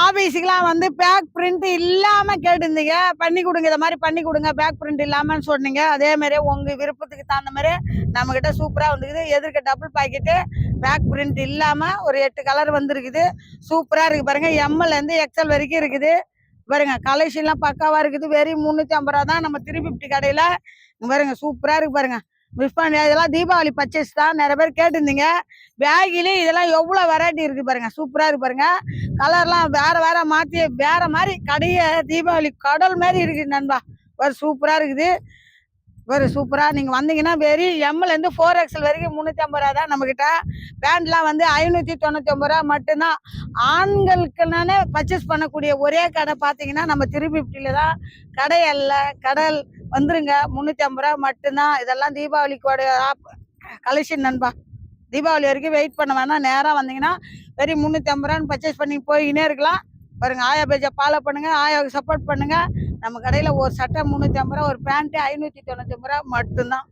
ஆபீஸுக்குலாம் வந்து back print இல்லாம கேட்டிருந்தீங்க. பண்ணி குடுங்க. இத மாரி பண்ணி குடுங்க. பேக் பிரிண்ட் இல்லாமன்னு சொன்னீங்க. அதே மாரியே உங்க விருப்பத்துக்கு தகுந்த மாரி நம்மகிட்ட சூப்பரா வந்துக்குது. எதிர்க்க டபுள் பாக்கெட்டு பேக் பிரிண்ட் இல்லாம ஒரு 8 கலர் வந்திருக்குது. சூப்பரா இருக்கு பாருங்க. எம்எல்லேருந்து எக்ஸ்எல் வரைக்கும் இருக்குது. பாருங்க கலெக்ஷன்லாம் பக்காவா இருக்குது. வெறும் 350 தான் நம்ம 350 கடையில. பாருங்க சூப்பரா இருக்கு பாருங்க. மிஸ் பண்ணி இதெல்லாம் தீபாவளி பர்ச்சேஸ் தான். நிறைய பேர் கேட்டிருந்தீங்க. பேகிலையும் இதெல்லாம் எவ்வளோ வெரைட்டி இருக்கு பாருங்க. சூப்பரா இருக்கு பாருங்க. கலர்லாம் வேற வேற மாத்தி வேற மாதிரி கடைய தீபாவளி கடல் மாதிரி இருக்குது நண்பா. ஒரு சூப்பரா இருக்குது. ஒரு சூப்பரா நீங்க வந்தீங்கன்னா வெறும் எம்லேருந்து 4XL வரைக்கும் 350 தான் நம்ம கிட்ட. பேண்ட்லாம் வந்து 599 மட்டும்தான். ஆண்களுக்குனாலே பர்ச்சேஸ் பண்ணக்கூடிய ஒரே கடை பார்த்தீங்கன்னா நம்ம 350 தான். கடை அல்ல கடல் வந்துருங்க. 350 மட்டும்தான். இதெல்லாம் தீபாவளிக்கோட கலெக்ஷன் நண்பா. தீபாவளி வரைக்கும் வெயிட் பண்ண வேணாம். நேராக வந்தீங்கன்னா வெறும் 350 பர்ச்சேஸ் பண்ணி போயின்னே இருக்கலாம். பாருங்க ஆயா பேஜை ஃபாலோ பண்ணுங்க. ஆயாவுக்கு சப்போர்ட் பண்ணுங்க. நம்ம கடையில் ஒரு சட்டை 350, ஒரு பேண்ட்டு 599 மட்டும்தான்.